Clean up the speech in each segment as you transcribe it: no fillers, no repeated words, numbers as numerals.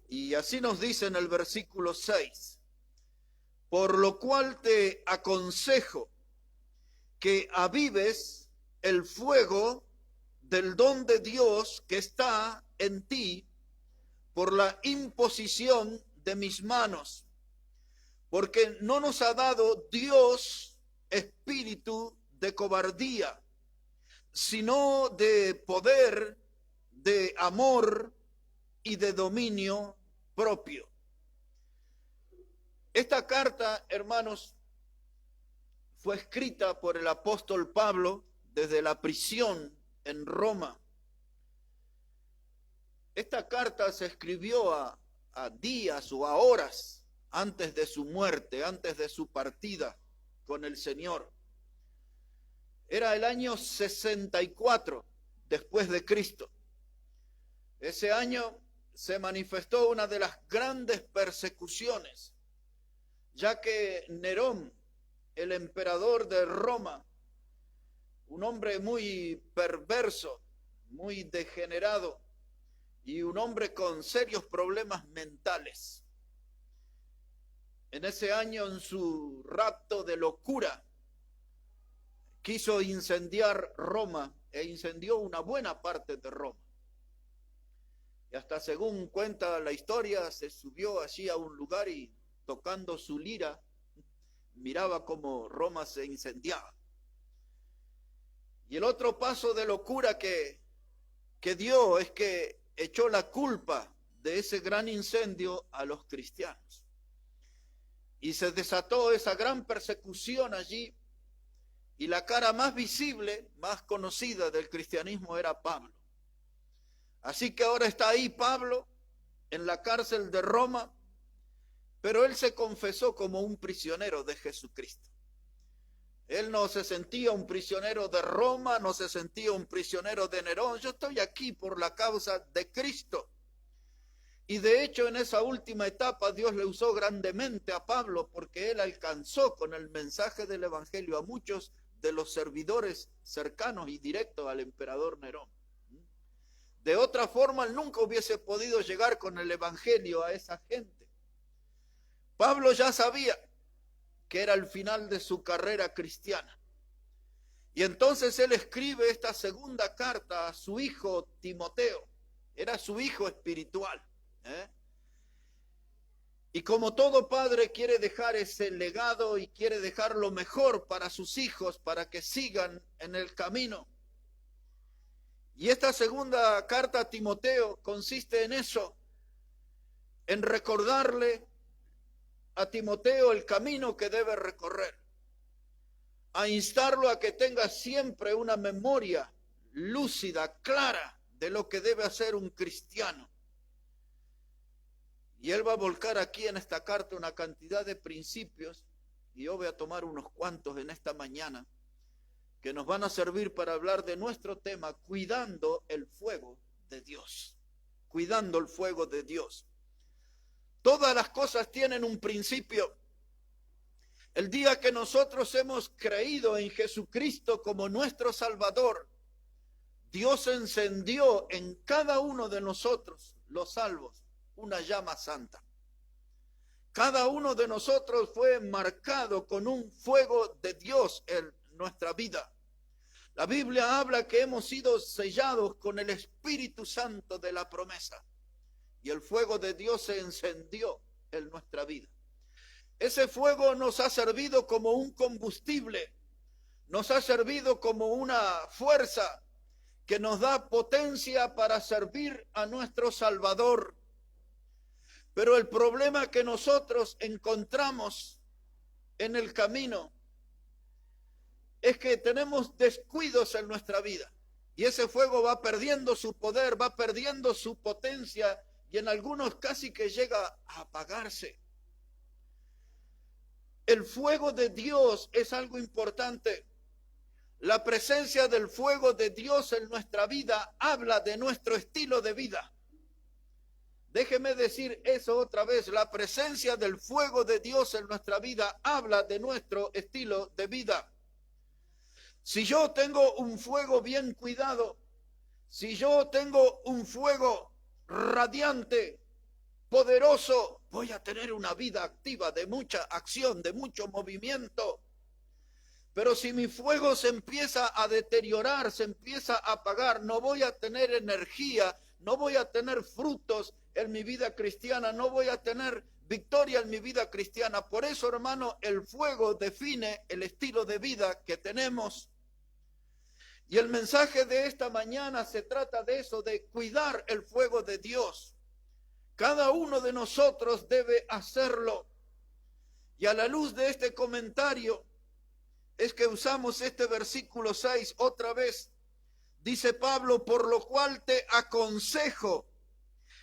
Y así nos dice en el versículo 6, por lo cual te aconsejo que avives el fuego del don de Dios que está en ti por la imposición de mis manos, porque no nos ha dado Dios espíritu de cobardía, sino de poder, de amor y de dominio propio. Esta carta, hermanos, fue escrita por el apóstol Pablo desde la prisión en Roma. Esta carta se escribió a días o a horas antes de su muerte, antes de su partida con el Señor. Era el año 64 después de Cristo. Ese año se manifestó una de las grandes persecuciones, ya que Nerón, el emperador de Roma, un hombre muy perverso, muy degenerado y un hombre con serios problemas mentales. En ese año, en su rapto de locura, quiso incendiar Roma e incendió una buena parte de Roma. Y hasta según cuenta la historia, se subió allí a un lugar y tocando su lira, miraba cómo Roma se incendiaba. Y el otro paso de locura que dio es que echó la culpa de ese gran incendio a los cristianos. Y se desató esa gran persecución allí, y la cara más visible, más conocida del cristianismo era Pablo. Así que ahora está ahí Pablo en la cárcel de Roma, pero él se confesó como un prisionero de Jesucristo. Él no se sentía un prisionero de Roma, no se sentía un prisionero de Nerón. Yo estoy aquí por la causa de Cristo. Y de hecho en esa última etapa Dios le usó grandemente a Pablo, porque él alcanzó con el mensaje del evangelio a muchos de los servidores cercanos y directos al emperador Nerón. De otra forma, él nunca hubiese podido llegar con el evangelio a esa gente. Pablo ya sabía que era el final de su carrera cristiana. Y entonces él escribe esta segunda carta a su hijo Timoteo. Era su hijo espiritual. Y como todo padre quiere dejar ese legado y quiere dejar lo mejor para sus hijos, para que sigan en el camino. Y esta segunda carta a Timoteo consiste en eso, en recordarle a Timoteo el camino que debe recorrer, a instarlo a que tenga siempre una memoria lúcida, clara, de lo que debe hacer un cristiano. Y él va a volcar aquí en esta carta una cantidad de principios, y yo voy a tomar unos cuantos en esta mañana, que nos van a servir para hablar de nuestro tema, cuidando el fuego de Dios. Cuidando el fuego de Dios. Todas las cosas tienen un principio. El día que nosotros hemos creído en Jesucristo como nuestro Salvador, Dios encendió en cada uno de nosotros, los salvos, una llama santa. Cada uno de nosotros fue marcado con un fuego de Dios en nuestra vida. La Biblia habla que hemos sido sellados con el Espíritu Santo de la promesa. Y el fuego de Dios se encendió en nuestra vida. Ese fuego nos ha servido como un combustible, nos ha servido como una fuerza que nos da potencia para servir a nuestro Salvador. Pero el problema que nosotros encontramos en el camino es que tenemos descuidos en nuestra vida. Y ese fuego va perdiendo su poder, va perdiendo su potencia, y en algunos casi que llega a apagarse. El fuego de Dios es algo importante. La presencia del fuego de Dios en nuestra vida habla de nuestro estilo de vida. Déjeme decir eso otra vez. La presencia del fuego de Dios en nuestra vida habla de nuestro estilo de vida. Si yo tengo un fuego bien cuidado, si yo tengo un fuego radiante, poderoso, voy a tener una vida activa de mucha acción, de mucho movimiento. Pero si mi fuego se empieza a deteriorar, se empieza a apagar, no voy a tener energía, no voy a tener frutos en mi vida cristiana, no voy a tener victoria en mi vida cristiana. Por eso, hermano, el fuego define el estilo de vida que tenemos. Y el mensaje de esta mañana se trata de eso, de cuidar el fuego de Dios. Cada uno de nosotros debe hacerlo. Y a la luz de este comentario, es que usamos este versículo 6 otra vez. Dice Pablo, por lo cual te aconsejo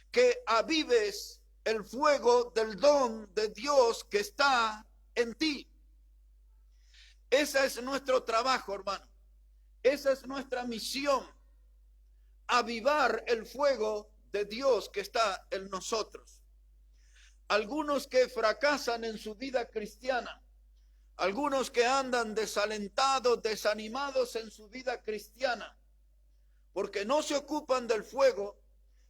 que avives el fuego del don de Dios que está en ti. Ese es nuestro trabajo, hermano. Esa es nuestra misión. Avivar el fuego de Dios que está en nosotros. Algunos que fracasan en su vida cristiana, algunos que andan desalentados, desanimados en su vida cristiana, porque no se ocupan del fuego,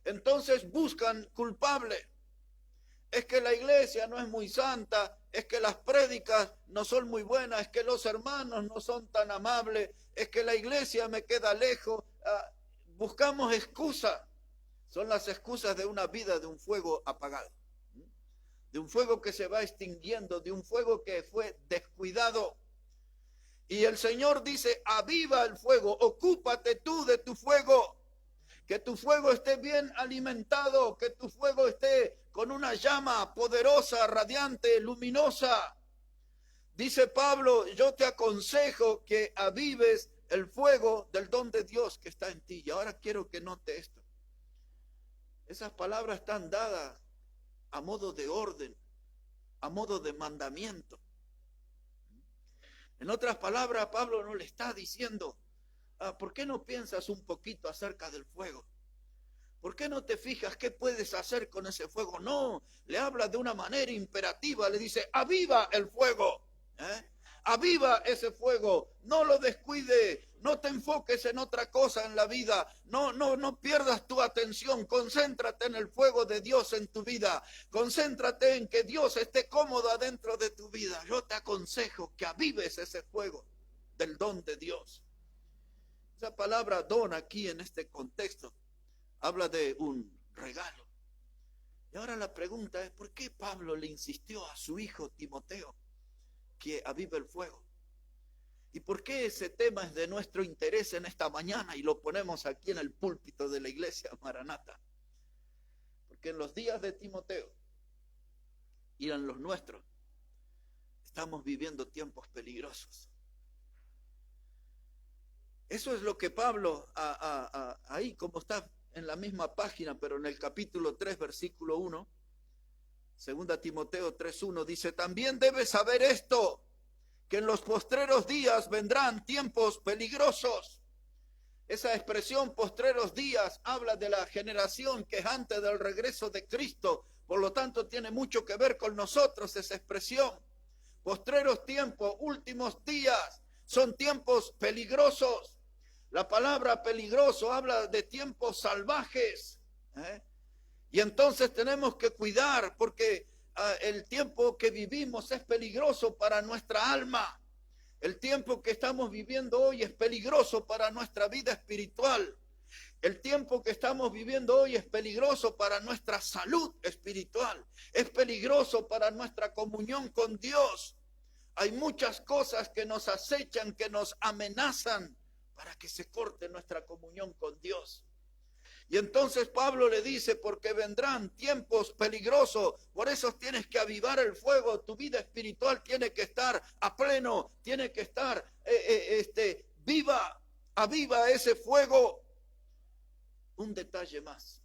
entonces buscan culpable. Es que la iglesia no es muy santa, es que las prédicas no son muy buenas, es que los hermanos no son tan amables, es que la iglesia me queda lejos. Buscamos excusas. Son las excusas de una vida de un fuego apagado, de un fuego que se va extinguiendo, de un fuego que fue descuidado. Y el Señor dice, aviva el fuego, ocúpate tú de tu fuego, que tu fuego esté bien alimentado, que tu fuego esté con una llama poderosa, radiante, luminosa. Dice Pablo, yo te aconsejo que avives el fuego del don de Dios que está en ti. Y ahora quiero que note esto. Esas palabras están dadas a modo de orden, a modo de mandamiento. En otras palabras, Pablo no le está diciendo, ¿por qué no piensas un poquito acerca del fuego? ¿Por qué no te fijas qué puedes hacer con ese fuego? No, le habla de una manera imperativa, le dice, aviva el fuego, aviva ese fuego, no lo descuide, no te enfoques en otra cosa en la vida, no pierdas tu atención, concéntrate en el fuego de Dios en tu vida, concéntrate en que Dios esté cómodo adentro de tu vida. Yo te aconsejo que avives ese fuego del don de Dios. Esa palabra don aquí en este contexto habla de un regalo. Y ahora la pregunta es, ¿por qué Pablo le insistió a su hijo Timoteo que avive el fuego? ¿Y por qué ese tema es de nuestro interés en esta mañana y lo ponemos aquí en el púlpito de la iglesia Maranata? Porque en los días de Timoteo y en los nuestros estamos viviendo tiempos peligrosos. Eso es lo que Pablo, ahí como está en la misma página, pero en el capítulo 3, versículo 1, 2 Timoteo 3:1, dice, también debes saber esto, que en los postreros días vendrán tiempos peligrosos. Esa expresión postreros días habla de la generación que es antes del regreso de Cristo, por lo tanto tiene mucho que ver con nosotros esa expresión. Postreros tiempos, últimos días, son tiempos peligrosos. La palabra peligroso habla de tiempos salvajes, y entonces tenemos que cuidar porque el tiempo que vivimos es peligroso para nuestra alma. El tiempo que estamos viviendo hoy es peligroso para nuestra vida espiritual. El tiempo que estamos viviendo hoy es peligroso para nuestra salud espiritual. Es peligroso para nuestra comunión con Dios. Hay muchas cosas que nos acechan, que nos amenazan para que se corte nuestra comunión con Dios. Y entonces Pablo le dice, porque vendrán tiempos peligrosos, por eso tienes que avivar el fuego, tu vida espiritual tiene que estar a pleno, tiene que estar viva, aviva ese fuego. Un detalle más,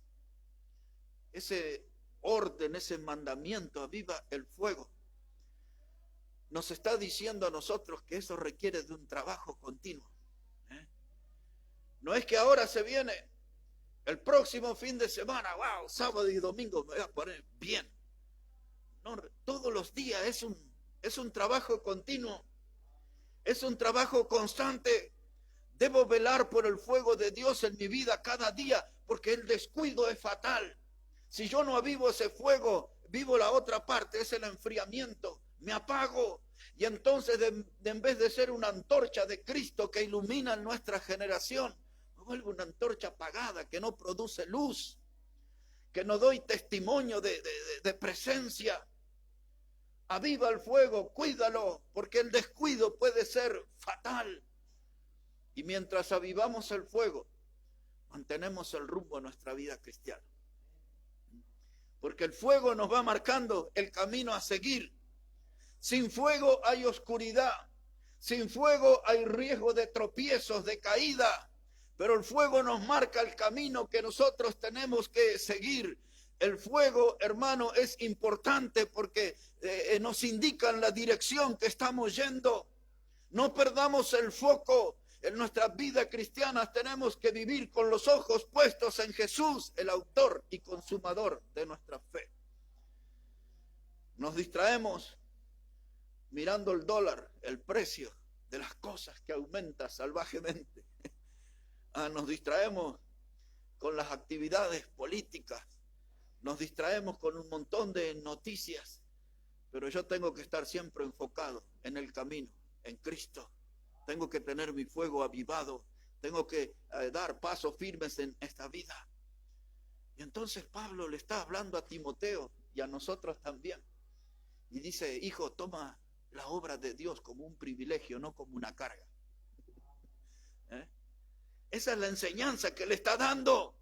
ese orden, ese mandamiento, aviva el fuego, nos está diciendo a nosotros que eso requiere de un trabajo continuo. No es que ahora se viene el próximo fin de semana, wow, sábado y domingo me voy a poner bien. No, todos los días es un trabajo continuo, es un trabajo constante. Debo velar por el fuego de Dios en mi vida cada día, porque el descuido es fatal. Si yo no avivo ese fuego, vivo la otra parte, es el enfriamiento. Me apago. Y entonces en vez de ser una antorcha de Cristo que ilumina nuestra generación, me vuelvo una antorcha apagada que no produce luz, que no doy testimonio de presencia. Aviva el fuego, cuídalo, porque el descuido puede ser fatal. Y mientras avivamos el fuego, mantenemos el rumbo a nuestra vida cristiana. Porque el fuego nos va marcando el camino a seguir. Sin fuego hay oscuridad. Sin fuego hay riesgo de tropiezos, de caída. Pero el fuego nos marca el camino que nosotros tenemos que seguir. El fuego, hermano, es importante porque nos indica la dirección que estamos yendo. No perdamos el foco. En nuestra vida cristiana tenemos que vivir con los ojos puestos en Jesús, el autor y consumador de nuestra fe. Nos distraemos mirando el dólar, el precio de las cosas que aumenta salvajemente. Nos distraemos con las actividades políticas. Nos distraemos con un montón de noticias. Pero yo tengo que estar siempre enfocado en el camino, en Cristo. Tengo que tener mi fuego avivado. Tengo que dar pasos firmes en esta vida. Y entonces Pablo le está hablando a Timoteo y a nosotros también. Y dice, hijo, toma la obra de Dios como un privilegio, no como una carga. Esa es la enseñanza que le está dando.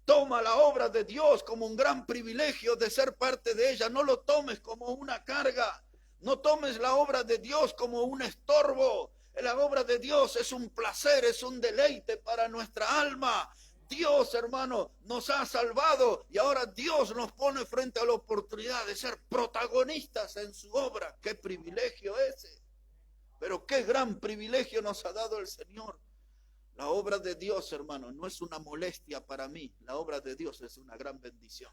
Toma la obra de Dios como un gran privilegio de ser parte de ella. No lo tomes como una carga. No tomes la obra de Dios como un estorbo. La obra de Dios es un placer, es un deleite para nuestra alma. Dios, hermano, nos ha salvado y ahora Dios nos pone frente a la oportunidad de ser protagonistas en su obra. ¡Qué privilegio ese! Pero qué gran privilegio nos ha dado el Señor. La obra de Dios, hermano, no es una molestia para mí. La obra de Dios es una gran bendición.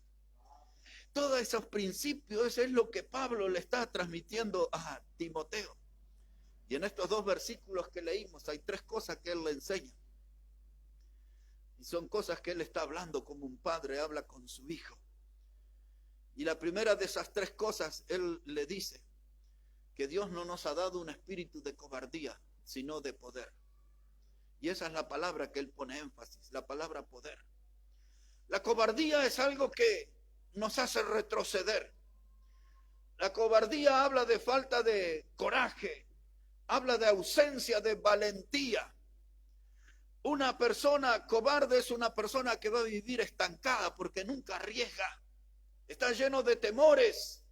Todos esos principios, eso es lo que Pablo le está transmitiendo a Timoteo. Y en estos 2 versículos que leímos hay 3 cosas que él le enseña. Y son cosas que él está hablando como un padre habla con su hijo. Y la primera de esas 3 cosas, él le dice que Dios no nos ha dado un espíritu de cobardía, sino de poder. Y esa es la palabra que él pone énfasis, la palabra poder. La cobardía es algo que nos hace retroceder. La cobardía habla de falta de coraje, habla de ausencia de valentía. Una persona cobarde es una persona que va a vivir estancada porque nunca arriesga. Está lleno de temores.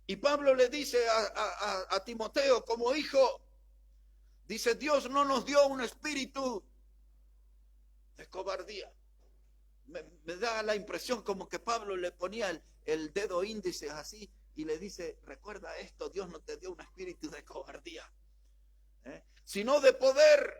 Y Pablo le dice a Timoteo como hijo, dice, Dios no nos dio un espíritu de cobardía. Me da la impresión como que Pablo le ponía el dedo índice así y le dice, recuerda esto, Dios no te dio un espíritu de cobardía, sino de poder.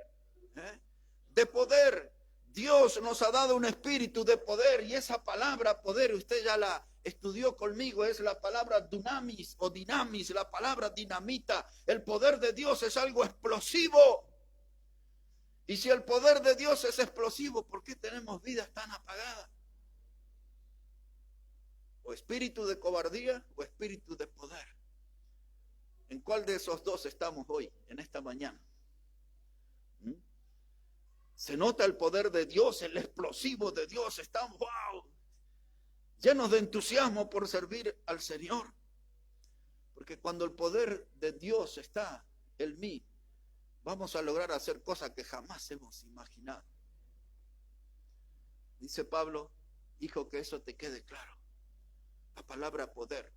De poder. Dios nos ha dado un espíritu de poder y esa palabra poder, usted ya la estudió conmigo, es la palabra dunamis o dinamis, la palabra dinamita. El poder de Dios es algo explosivo. Y si el poder de Dios es explosivo, ¿por qué tenemos vidas tan apagadas? O espíritu de cobardía o espíritu de poder. ¿En cuál de esos 2 estamos hoy, en esta mañana? Se nota el poder de Dios, el explosivo de Dios. Estamos, wow, llenos de entusiasmo por servir al Señor. Porque cuando el poder de Dios está en mí, vamos a lograr hacer cosas que jamás hemos imaginado. Dice Pablo, hijo, que eso te quede claro. La palabra poder.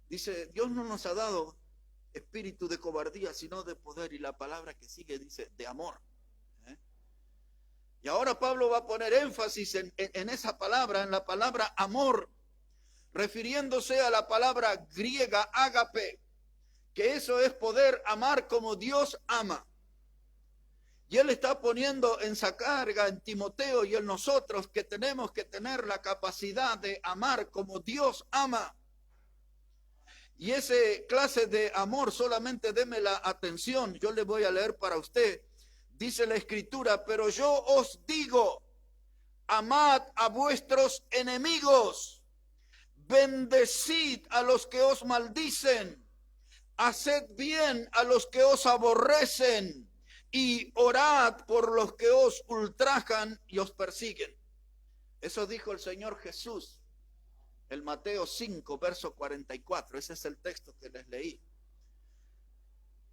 Dice, Dios no nos ha dado espíritu de cobardía, sino de poder. Y la palabra que sigue dice, de amor. Y ahora Pablo va a poner énfasis en esa palabra, en la palabra amor, refiriéndose a la palabra griega ágape, que eso es poder amar como Dios ama. Y él está poniendo en esa carga en Timoteo y en nosotros que tenemos que tener la capacidad de amar como Dios ama. Y ese clase de amor, solamente deme la atención, yo le voy a leer para usted. Dice la Escritura, pero yo os digo, amad a vuestros enemigos, bendecid a los que os maldicen, haced bien a los que os aborrecen y orad por los que os ultrajan y os persiguen. Eso dijo el Señor Jesús, el Mateo 5, verso 44. Ese es el texto que les leí.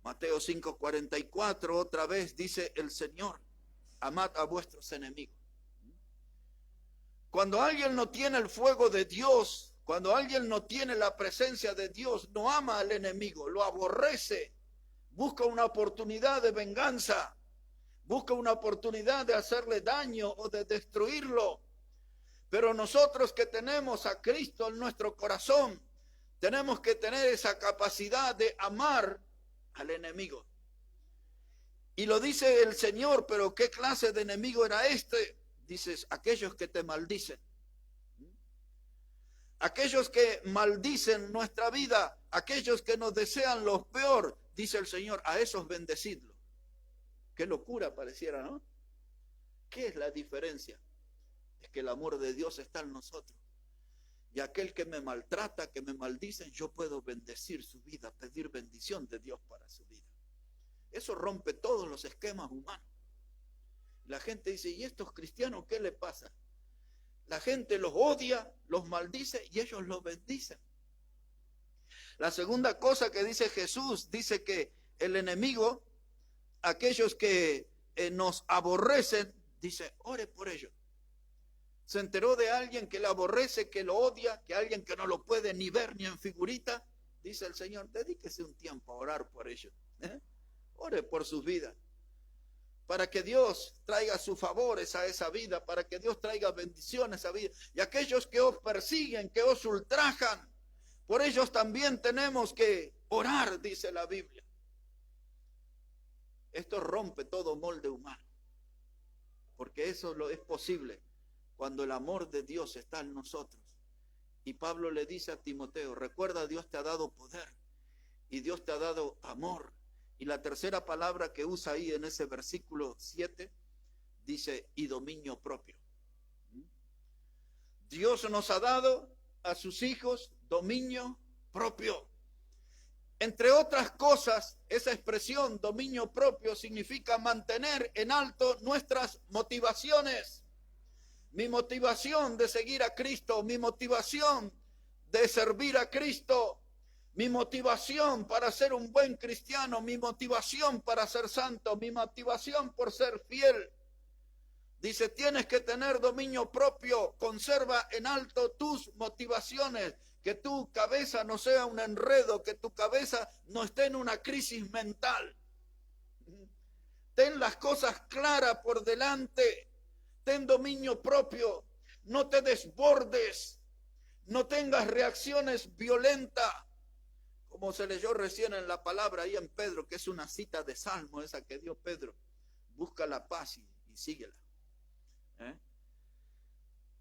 Mateo 5, 44, otra vez dice el Señor, amad a vuestros enemigos. Cuando alguien no tiene el fuego de Dios, cuando alguien no tiene la presencia de Dios, no ama al enemigo, lo aborrece, busca una oportunidad de venganza, busca una oportunidad de hacerle daño o de destruirlo. Pero nosotros que tenemos a Cristo en nuestro corazón, tenemos que tener esa capacidad de amar al enemigo. Y lo dice el Señor, pero ¿qué clase de enemigo era este? Dices, aquellos que te maldicen. Aquellos que maldicen nuestra vida, aquellos que nos desean lo peor, dice el Señor, a esos bendecidlos. Qué locura pareciera, ¿no? ¿Qué es la diferencia? Es que el amor de Dios está en nosotros. Y aquel que me maltrata, que me maldice, yo puedo bendecir su vida, pedir bendición de Dios para su vida. Eso rompe todos los esquemas humanos. La gente dice, ¿y estos cristianos qué le pasa? La gente los odia, los maldice y ellos los bendicen. La segunda cosa que dice Jesús, dice que el enemigo, aquellos que nos aborrecen, dice, ore por ellos. Se enteró de alguien que le aborrece, que lo odia, que alguien que no lo puede ni ver ni en figurita, dice el Señor, dedíquese un tiempo a orar por ellos. Ore por sus vidas, para que Dios traiga sus favores a esa vida, para que Dios traiga bendiciones a esa vida. Y aquellos que os persiguen, que os ultrajan, por ellos también tenemos que orar, dice la Biblia. Esto rompe todo molde humano, porque eso lo es posible cuando el amor de Dios está en nosotros. Y Pablo le dice a Timoteo, recuerda, Dios te ha dado poder y Dios te ha dado amor. Y la tercera palabra que usa ahí en ese versículo 7, dice, y dominio propio. Dios nos ha dado a sus hijos dominio propio. Entre otras cosas, esa expresión dominio propio significa mantener en alto nuestras motivaciones. Mi motivación de seguir a Cristo, mi motivación de servir a Cristo, mi motivación para ser un buen cristiano, mi motivación para ser santo, mi motivación por ser fiel. Dice, tienes que tener dominio propio, conserva en alto tus motivaciones, que tu cabeza no sea un enredo, que tu cabeza no esté en una crisis mental. Ten las cosas claras por delante, ten dominio propio, no te desbordes, no tengas reacciones violentas. Como se leyó recién en la palabra ahí en Pedro, que es una cita de Salmo esa que dio Pedro. Busca la paz y síguela.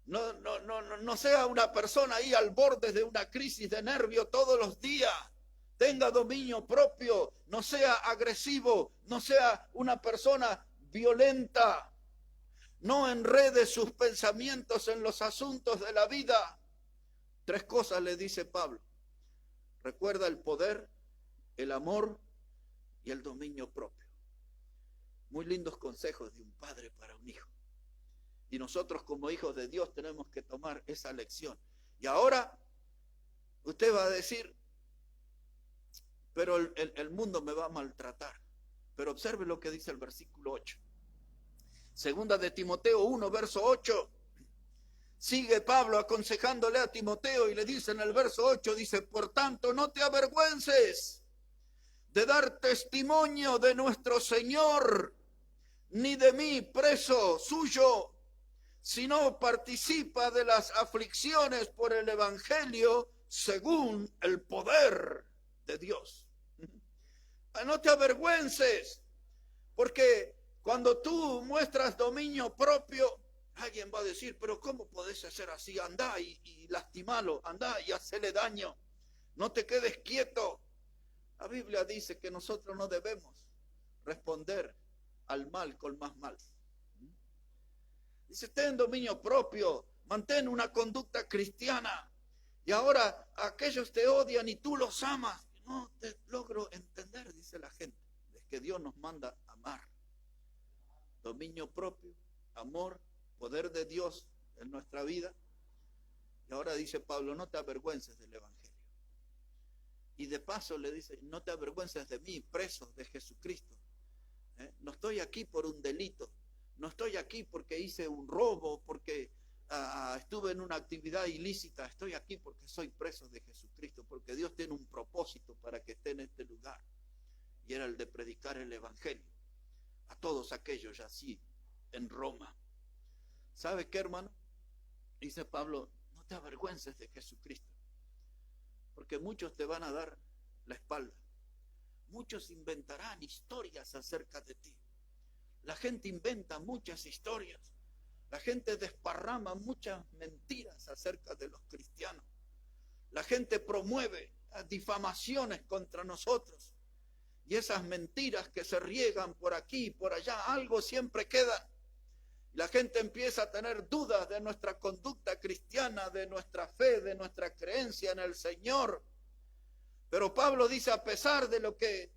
No sea una persona ahí al borde de una crisis de nervio todos los días. Tenga dominio propio, no sea agresivo, no sea una persona violenta. No enrede sus pensamientos en los asuntos de la vida. 3 cosas le dice Pablo. Recuerda el poder, el amor y el dominio propio. Muy lindos consejos de un padre para un hijo. Y nosotros como hijos de Dios tenemos que tomar esa lección. Y ahora usted va a decir, pero el mundo me va a maltratar. Pero observe lo que dice el versículo 8. Segunda de Timoteo 1, verso 8. Sigue Pablo aconsejándole a Timoteo y le dice en el verso 8, dice, por tanto no te avergüences de dar testimonio de nuestro Señor, ni de mí preso suyo, sino participa de las aflicciones por el Evangelio según el poder de Dios. No te avergüences, porque cuando tú muestras dominio propio, alguien va a decir, pero ¿cómo podés hacer así? Andá y lastimalo, andá y hacele daño. No te quedes quieto. La Biblia dice que nosotros no debemos responder al mal con más mal. Dice, ten dominio propio, mantén una conducta cristiana. Y ahora aquellos te odian y tú los amas. No te logro entender, dice la gente. Es que Dios nos manda amar. Dominio propio, amor, poder de Dios en nuestra vida. Y ahora dice Pablo, no te avergüences del evangelio. Y de paso le dice, no te avergüences de mí, preso de Jesucristo. No estoy aquí por un delito. No estoy aquí porque hice un robo, porque estuve en una actividad ilícita. Estoy aquí porque soy preso de Jesucristo, porque Dios tiene un propósito para que esté en este lugar. Y era el de predicar el evangelio a todos aquellos así en Roma. ¿Sabe qué, hermano? Dice Pablo, no te avergüences de Jesucristo, porque muchos te van a dar la espalda. Muchos inventarán historias acerca de ti. La gente inventa muchas historias. La gente desparrama muchas mentiras acerca de los cristianos. La gente promueve difamaciones contra nosotros. Y esas mentiras que se riegan por aquí y por allá, algo siempre queda. La gente empieza a tener dudas de nuestra conducta cristiana, de nuestra fe, de nuestra creencia en el Señor. Pero Pablo dice, a pesar de lo que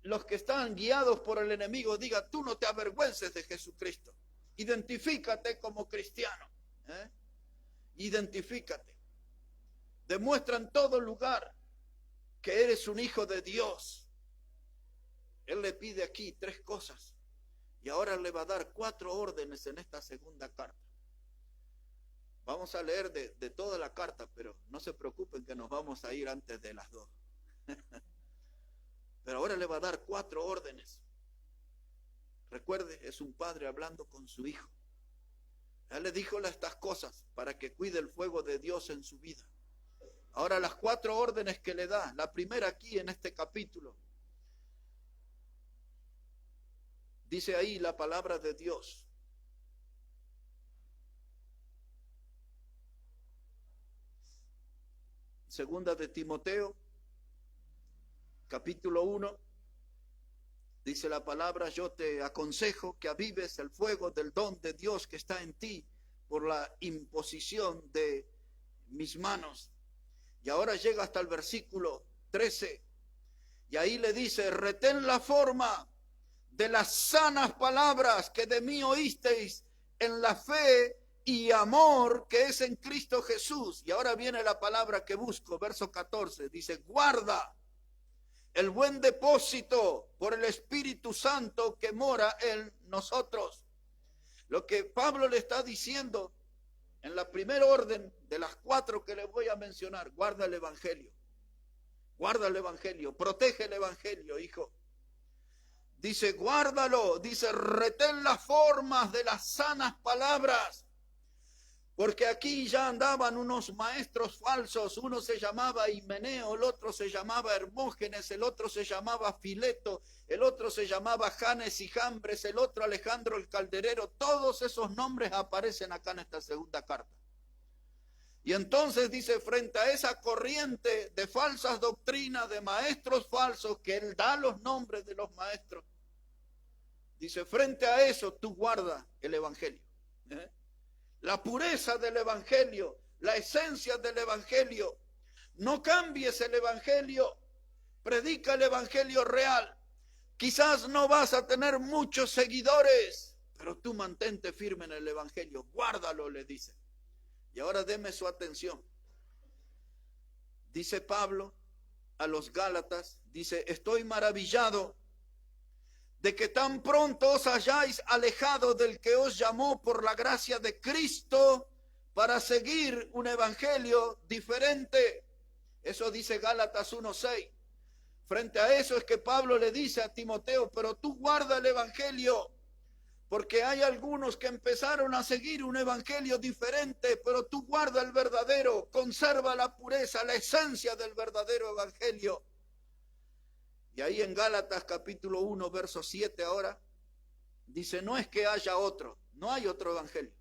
los que están guiados por el enemigo digan, tú no te avergüences de Jesucristo. Identifícate como cristiano. Identifícate. Demuestra en todo lugar que eres un hijo de Dios. Él le pide aquí 3 cosas. Y ahora le va a dar 4 órdenes en esta segunda carta. Vamos a leer de toda la carta, pero no se preocupen que nos vamos a ir antes de las 2. Pero ahora le va a dar 4 órdenes. Recuerde, es un padre hablando con su hijo. Él le dijo estas cosas para que cuide el fuego de Dios en su vida. Ahora las 4 órdenes que le da. La primera aquí en este capítulo. Dice ahí la palabra de Dios. Segunda de Timoteo, capítulo 1. Dice la palabra, yo te aconsejo que avives el fuego del don de Dios que está en ti por la imposición de mis manos. Y ahora llega hasta el versículo 13. Y ahí le dice, retén la forma de las sanas palabras que de mí oísteis en la fe y amor que es en Cristo Jesús. Y ahora viene la palabra que busco, verso 14. Dice, guarda el buen depósito por el Espíritu Santo que mora en nosotros. Lo que Pablo le está diciendo en la primera orden de las 4 que le voy a mencionar, guarda el evangelio. Guarda el evangelio, protege el evangelio, hijo. Dice, guárdalo, dice, retén las formas de las sanas palabras. Porque aquí ya andaban unos maestros falsos, uno se llamaba Himeneo, el otro se llamaba Hermógenes, el otro se llamaba Fileto, el otro se llamaba Janes y Jambres, el otro Alejandro el Calderero. Todos esos nombres aparecen acá en esta segunda carta. Y entonces dice, frente a esa corriente de falsas doctrinas, de maestros falsos, que él da los nombres de los maestros, dice, frente a eso tú guarda el evangelio. La pureza del evangelio, la esencia del evangelio. No cambies el evangelio, predica el evangelio real. Quizás no vas a tener muchos seguidores, pero tú mantente firme en el evangelio, guárdalo, le dice. Y ahora deme su atención. Dice Pablo a los Gálatas, dice, estoy maravillado de que tan pronto os hayáis alejado del que os llamó por la gracia de Cristo para seguir un evangelio diferente. Eso dice Gálatas 1:6. Frente a eso es que Pablo le dice a Timoteo, pero tú guarda el evangelio, porque hay algunos que empezaron a seguir un evangelio diferente, pero tú guarda el verdadero, conserva la pureza, la esencia del verdadero evangelio. Y ahí en Gálatas capítulo 1, verso 7 ahora, dice, no es que haya otro, no hay otro evangelio,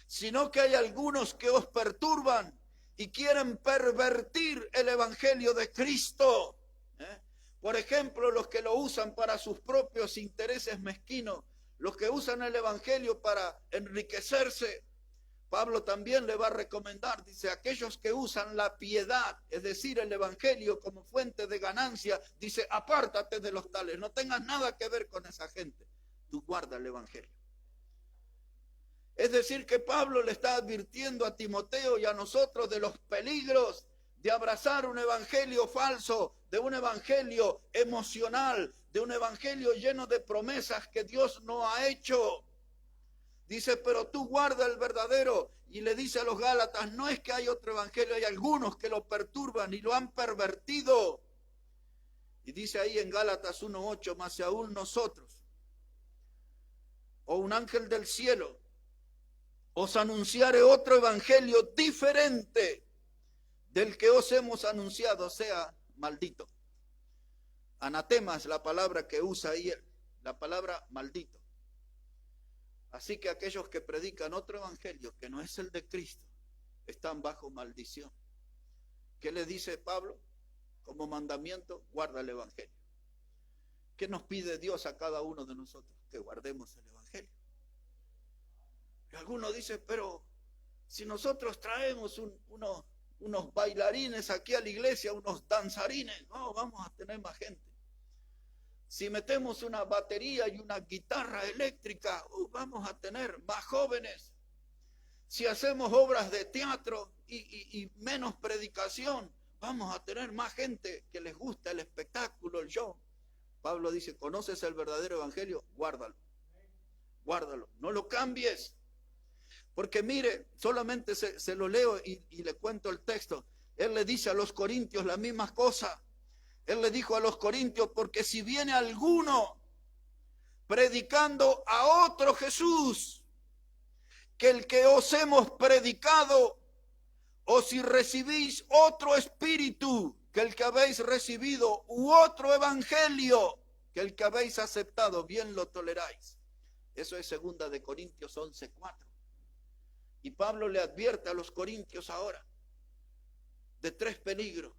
sino que hay algunos que os perturban y quieren pervertir el evangelio de Cristo. Por ejemplo, los que lo usan para sus propios intereses mezquinos, los que usan el evangelio para enriquecerse. Pablo también le va a recomendar, dice, aquellos que usan la piedad, es decir, el evangelio como fuente de ganancia, dice, apártate de los tales, no tengas nada que ver con esa gente, tú guarda el evangelio. Es decir, que Pablo le está advirtiendo a Timoteo y a nosotros de los peligros de abrazar un evangelio falso, de un evangelio emocional, de un evangelio lleno de promesas que Dios no ha hecho. Dice, pero tú guarda el verdadero. Y le dice a los Gálatas, no es que hay otro evangelio, hay algunos que lo perturban y lo han pervertido. Y dice ahí en Gálatas 1:8, más aún nosotros, o un ángel del cielo, os anunciaré otro evangelio diferente del que os hemos anunciado, sea maldito. Anatema es la palabra que usa ahí, la palabra maldito. Así que aquellos que predican otro evangelio que no es el de Cristo, están bajo maldición. ¿Qué le dice Pablo? Como mandamiento, guarda el evangelio. ¿Qué nos pide Dios a cada uno de nosotros? Que guardemos el evangelio. Y algunos dicen, pero si nosotros traemos unos bailarines aquí a la iglesia, unos danzarines, no, vamos a tener más gente. Si metemos una batería y una guitarra eléctrica, vamos a tener más jóvenes. Si hacemos obras de teatro y menos predicación, vamos a tener más gente que les gusta el espectáculo, el show. Pablo dice, ¿conoces el verdadero evangelio? Guárdalo. Guárdalo, no lo cambies. Porque mire, solamente se lo leo y le cuento el texto. Él le dice a los corintios la misma cosa. Él le dijo a los corintios, porque si viene alguno predicando a otro Jesús, que el que os hemos predicado, o si recibís otro espíritu, que el que habéis recibido, u otro evangelio, que el que habéis aceptado, bien lo toleráis. Eso es 2 de Corintios 11:4. Y Pablo le advierte a los corintios ahora de 3 peligros.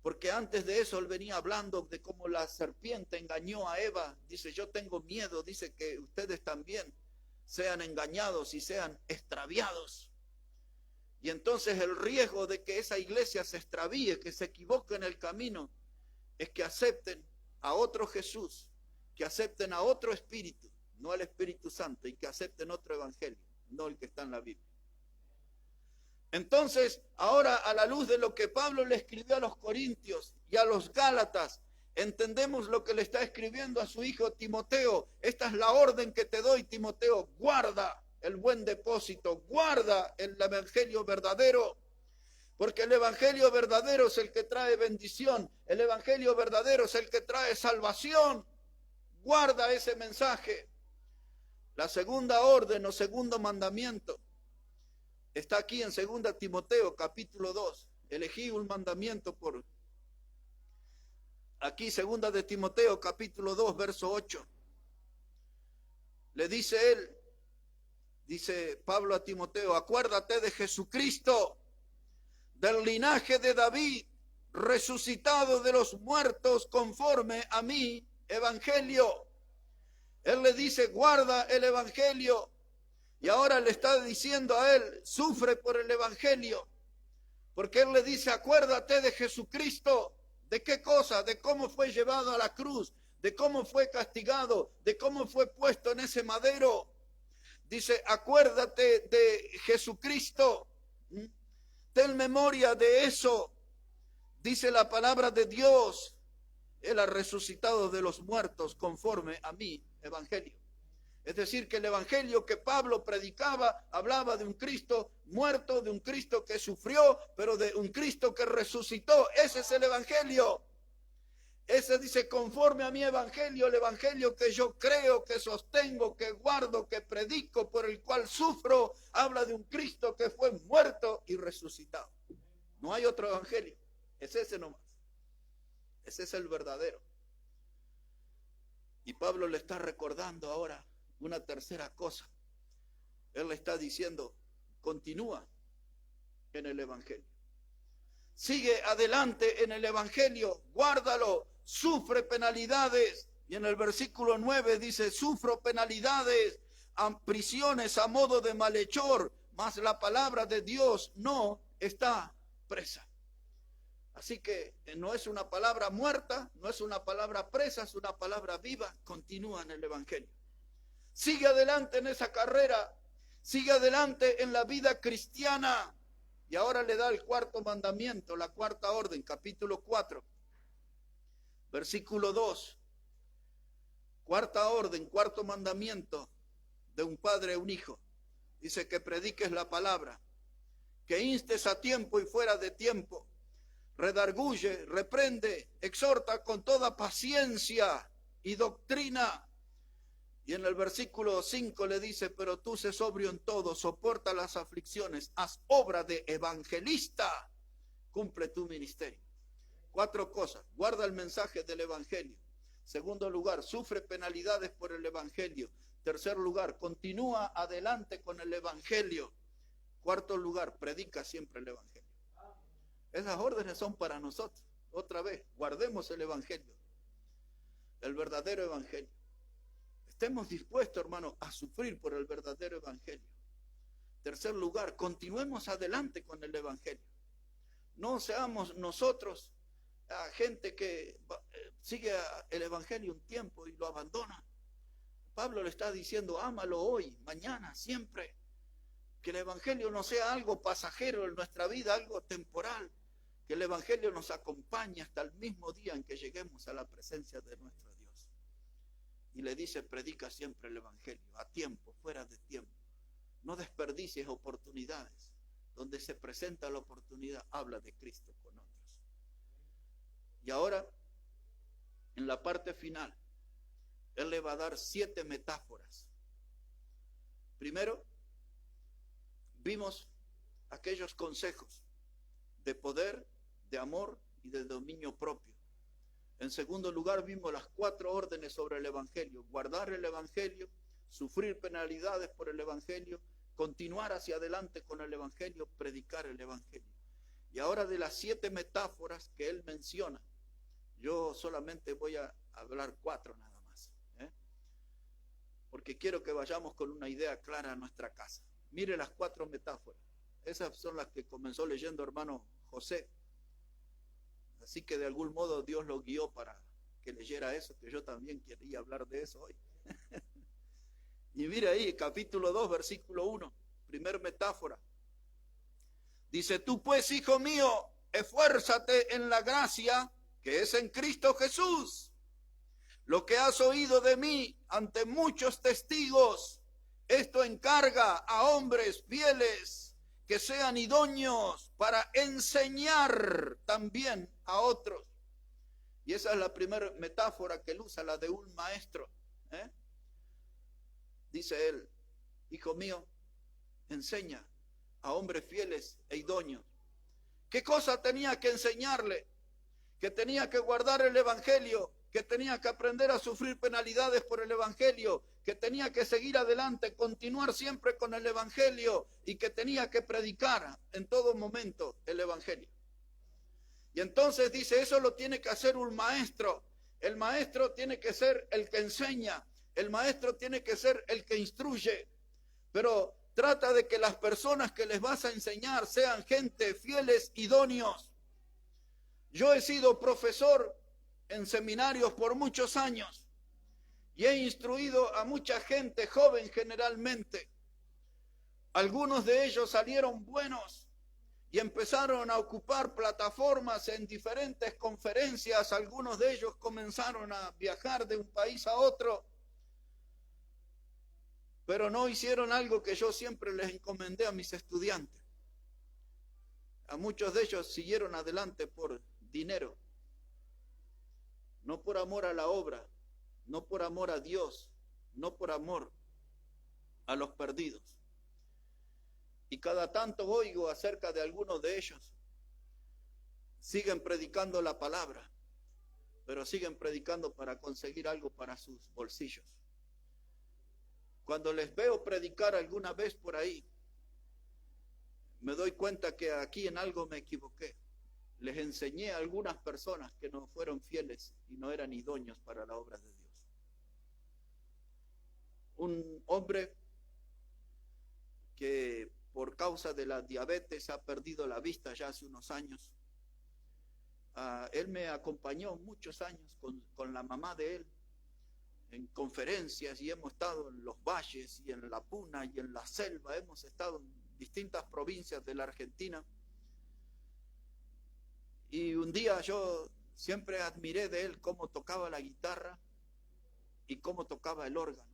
Porque antes de eso él venía hablando de cómo la serpiente engañó a Eva. Dice, yo tengo miedo, dice que ustedes también sean engañados y sean extraviados. Y entonces el riesgo de que esa iglesia se extravíe, que se equivoque en el camino, es que acepten a otro Jesús, que acepten a otro espíritu, no al Espíritu Santo, y que acepten otro evangelio, no el que está en la Biblia. Entonces, ahora a la luz de lo que Pablo le escribió a los corintios y a los gálatas, entendemos lo que le está escribiendo a su hijo Timoteo. Esta es la orden que te doy, Timoteo, guarda el buen depósito, guarda el evangelio verdadero, porque el evangelio verdadero es el que trae bendición, el evangelio verdadero es el que trae salvación. Guarda ese mensaje. La segunda orden o segundo mandamiento está aquí en 2 Timoteo capítulo 2. Elegí un mandamiento por aquí, 2 de Timoteo capítulo 2, verso 8. Le dice él, dice Pablo a Timoteo, acuérdate de Jesucristo, del linaje de David, resucitado de los muertos conforme a mi evangelio. Él le dice, guarda el evangelio. Y ahora le está diciendo a él, sufre por el evangelio. Porque él le dice, acuérdate de Jesucristo. ¿De qué cosa? De cómo fue llevado a la cruz, de cómo fue castigado, de cómo fue puesto en ese madero. Dice, acuérdate de Jesucristo. Ten memoria de eso. Dice la palabra de Dios. Él ha resucitado de los muertos conforme a mi evangelio. Es decir, que el evangelio que Pablo predicaba hablaba de un Cristo muerto, de un Cristo que sufrió, pero de un Cristo que resucitó. Ese es el evangelio. Ese dice, conforme a mi evangelio, el evangelio que yo creo, que sostengo, que guardo, que predico, por el cual sufro, habla de un Cristo que fue muerto y resucitado. No hay otro evangelio. Es ese nomás. Ese es el verdadero. Y Pablo le está recordando ahora una tercera cosa. Él le está diciendo, continúa en el evangelio. Sigue adelante en el evangelio, guárdalo, sufre penalidades, Y en el versículo 9 dice, sufro penalidades, prisiones a modo de malhechor, mas la palabra de Dios no está presa. Así que no es una palabra muerta, no es una palabra presa, es una palabra viva. Continúa en el Evangelio. Sigue adelante en esa carrera, sigue adelante en la vida cristiana. Y ahora le da el cuarto mandamiento, la cuarta orden, capítulo 4, versículo 2. Cuarta orden, cuarto mandamiento de un padre a un hijo. Dice que prediques la palabra, que instes a tiempo y fuera de tiempo, redarguye, reprende, exhorta con toda paciencia y doctrina. Y en el versículo 5 le dice, pero tú sé sobrio en todo, soporta las aflicciones, haz obra de evangelista, cumple tu ministerio. 4 cosas, guarda el mensaje del evangelio. Segundo lugar, sufre penalidades por el evangelio. Tercer lugar, continúa adelante con el evangelio. Cuarto lugar, predica siempre el evangelio. Esas órdenes son para nosotros. Otra vez, guardemos el evangelio, el verdadero evangelio. Estemos dispuestos, hermanos, a sufrir por el verdadero evangelio. Tercer lugar, continuemos adelante con el evangelio. No seamos nosotros gente que sigue el evangelio un tiempo y lo abandona. Pablo le está diciendo, ámalo hoy, mañana, siempre. Que el evangelio no sea algo pasajero en nuestra vida, algo temporal. Que el evangelio nos acompañe hasta el mismo día en que lleguemos a la presencia de nuestro Dios. Y le dice, predica siempre el evangelio, a tiempo, fuera de tiempo. No desperdicies oportunidades. Donde se presenta la oportunidad, habla de Cristo con otros. Y ahora, en la parte final, él le va a dar 7 metáforas. Primero, vimos aquellos consejos de poder, de amor y de dominio propio. En segundo lugar, vimos las 4 órdenes sobre el evangelio: guardar el evangelio, sufrir penalidades por el evangelio, continuar hacia adelante con el evangelio, predicar el evangelio. Y ahora de las 7 metáforas que él menciona, yo solamente voy a hablar 4 nada más, porque quiero que vayamos con una idea clara a nuestra casa. Mire las 4 metáforas. Esas son las que comenzó leyendo hermano José. Así que de algún modo Dios lo guió para que leyera eso, que yo también quería hablar de eso hoy. Y mire ahí, capítulo 2, versículo 1, primer metáfora. Dice, tú pues, hijo mío, esfuérzate en la gracia que es en Cristo Jesús. Lo que has oído de mí ante muchos testigos, esto encarga a hombres fieles que sean idóneos para enseñar también a otros. Y esa es la primera metáfora que él usa, la de un maestro. Dice él, hijo mío, enseña a hombres fieles e idóneos. ¿Qué cosa tenía que enseñarle? Que tenía que guardar el evangelio, que tenía que aprender a sufrir penalidades por el evangelio, que tenía que seguir adelante, continuar siempre con el evangelio y que tenía que predicar en todo momento el evangelio. Y entonces dice, eso lo tiene que hacer un maestro. El maestro tiene que ser el que enseña, el maestro tiene que ser el que instruye, pero trata de que las personas que les vas a enseñar sean gente fieles, idóneos. Yo he sido profesor en seminarios por muchos años y he instruido a mucha gente joven generalmente. Algunos de ellos salieron buenos y empezaron a ocupar plataformas en diferentes conferencias. Algunos de ellos comenzaron a viajar de un país a otro, pero no hicieron algo que yo siempre les encomendé a mis estudiantes. A muchos de ellos siguieron adelante por dinero, no por amor a la obra, no por amor a Dios, no por amor a los perdidos. Y cada tanto oigo acerca de algunos de ellos. Siguen predicando la palabra, pero siguen predicando para conseguir algo para sus bolsillos. Cuando les veo predicar alguna vez por ahí, me doy cuenta que aquí en algo me equivoqué. Les enseñé a algunas personas que no fueron fieles y no eran idóneos para la obra de Dios. un hombre que por causa de la diabetes ha perdido la vista ya hace unos años. Él me acompañó muchos años con la mamá de él en conferencias, y hemos estado en los valles y en la puna y en la selva, hemos estado en distintas provincias de la Argentina. Y un día yo siempre admiré de él cómo tocaba la guitarra y cómo tocaba el órgano.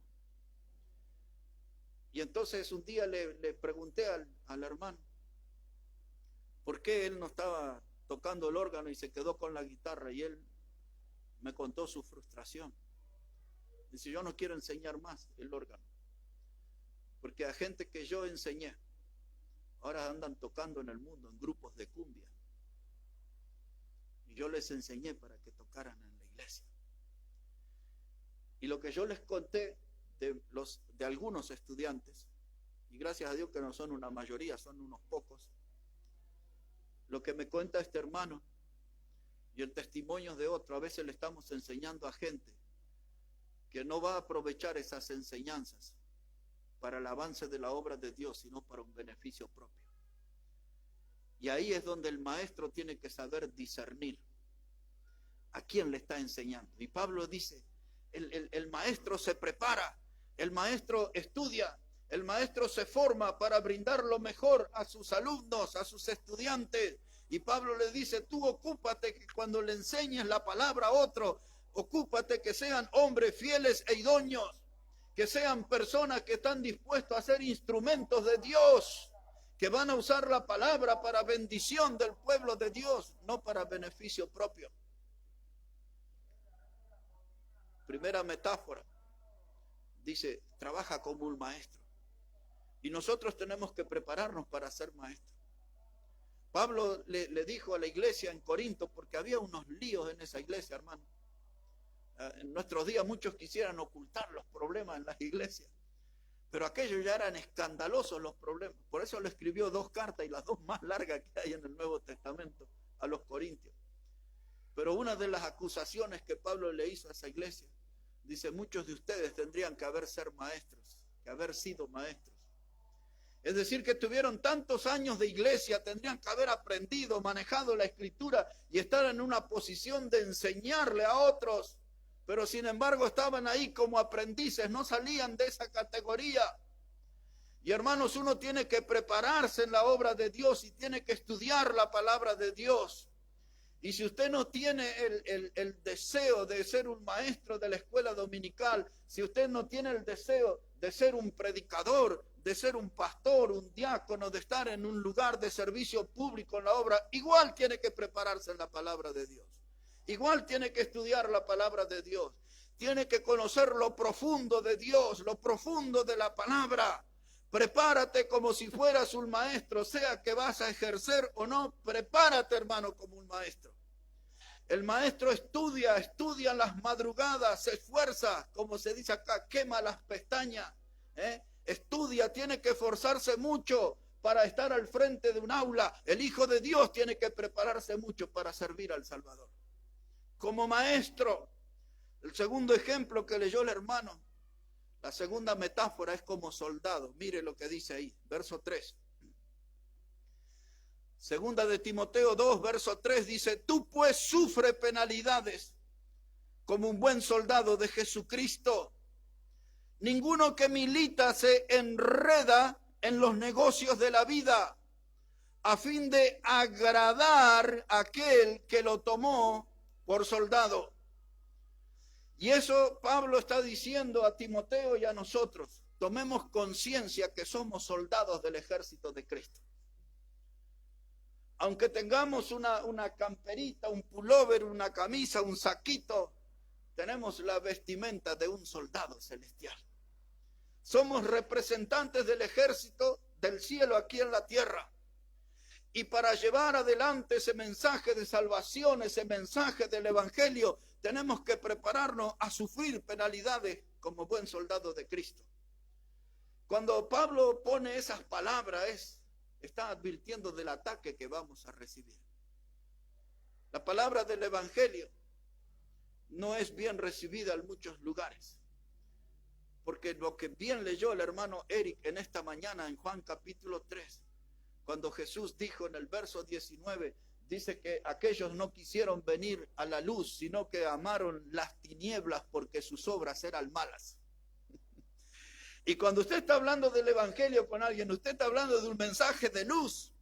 Y entonces un día le pregunté al hermano por qué él no estaba tocando el órgano y se quedó con la guitarra, y él me contó su frustración. Dice: yo no quiero enseñar más el órgano, porque a gente que yo enseñé ahora andan tocando en el mundo en grupos de cumbia, y yo les enseñé para que tocaran en la iglesia. Y lo que yo les conté de algunos estudiantes, y gracias a Dios que no son una mayoría, son unos pocos, lo que me cuenta este hermano y el testimonio de otro, a veces le estamos enseñando a gente que no va a aprovechar esas enseñanzas para el avance de la obra de Dios, sino para un beneficio propio. Y ahí es donde el maestro tiene que saber discernir a quién le está enseñando. Y Pablo dice, el maestro se prepara, el maestro estudia, el maestro se forma para brindar lo mejor a sus alumnos, a sus estudiantes. Y Pablo le dice: tú ocúpate que cuando le enseñes la palabra a otro, ocúpate que sean hombres fieles e idóneos, que sean personas que están dispuestos a ser instrumentos de Dios, que van a usar la palabra para bendición del pueblo de Dios, no para beneficio propio. Primera metáfora, dice: trabaja como un maestro. Y nosotros tenemos que prepararnos para ser maestros. Pablo le dijo a la iglesia en Corinto, porque había unos líos en esa iglesia, hermano. En nuestros días muchos quisieran ocultar los problemas en las iglesias, pero aquellos ya eran escandalosos los problemas. Por eso le escribió 2 cartas, y las 2 más largas que hay en el Nuevo Testamento, a los corintios. Pero una de las acusaciones que Pablo le hizo a esa iglesia, dice: muchos de ustedes tendrían que haber sido maestros. Es decir, que tuvieron tantos años de iglesia, tendrían que haber aprendido, manejado la escritura y estar en una posición de enseñarle a otros. Pero sin embargo estaban ahí como aprendices, no salían de esa categoría. Y hermanos, uno tiene que prepararse en la obra de Dios y tiene que estudiar la palabra de Dios. Y si usted no tiene el deseo de ser un maestro de la escuela dominical, si usted no tiene el deseo de ser un predicador, de ser un pastor, un diácono, de estar en un lugar de servicio público en la obra, igual tiene que prepararse en la palabra de Dios. Igual tiene que estudiar la palabra de Dios. Tiene que conocer lo profundo de Dios, lo profundo de la palabra. Prepárate como si fueras un maestro, sea que vas a ejercer o no. Prepárate, hermano, como un maestro. El maestro estudia en las madrugadas, se esfuerza, como se dice acá, quema las pestañas. Estudia, tiene que esforzarse mucho para estar al frente de un aula. El Hijo de Dios tiene que prepararse mucho para servir al Salvador. Como maestro, el segundo ejemplo que leyó el hermano, la segunda metáfora es como soldado. Mire lo que dice ahí, verso 3. Segunda de Timoteo 2, verso 3 dice: tú pues sufre penalidades como un buen soldado de Jesucristo. Ninguno que milita se enreda en los negocios de la vida a fin de agradar a aquel que lo tomó por soldado. Y eso Pablo está diciendo a Timoteo y a nosotros. Tomemos conciencia que somos soldados del ejército de Cristo. Aunque tengamos una camperita, un pullover, una camisa, un saquito, tenemos la vestimenta de un soldado celestial. Somos representantes del ejército del cielo aquí en la tierra. Y para llevar adelante ese mensaje de salvación, ese mensaje del evangelio, tenemos que prepararnos a sufrir penalidades como buen soldado de Cristo. Cuando Pablo pone esas palabras, está advirtiendo del ataque que vamos a recibir. La palabra del evangelio no es bien recibida en muchos lugares. Porque lo que bien leyó el hermano Eric en esta mañana en Juan capítulo 3, cuando Jesús dijo en el verso 19, dice que aquellos no quisieron venir a la luz, sino que amaron las tinieblas porque sus obras eran malas. Y cuando usted está hablando del evangelio con alguien, usted está hablando de un mensaje de luz.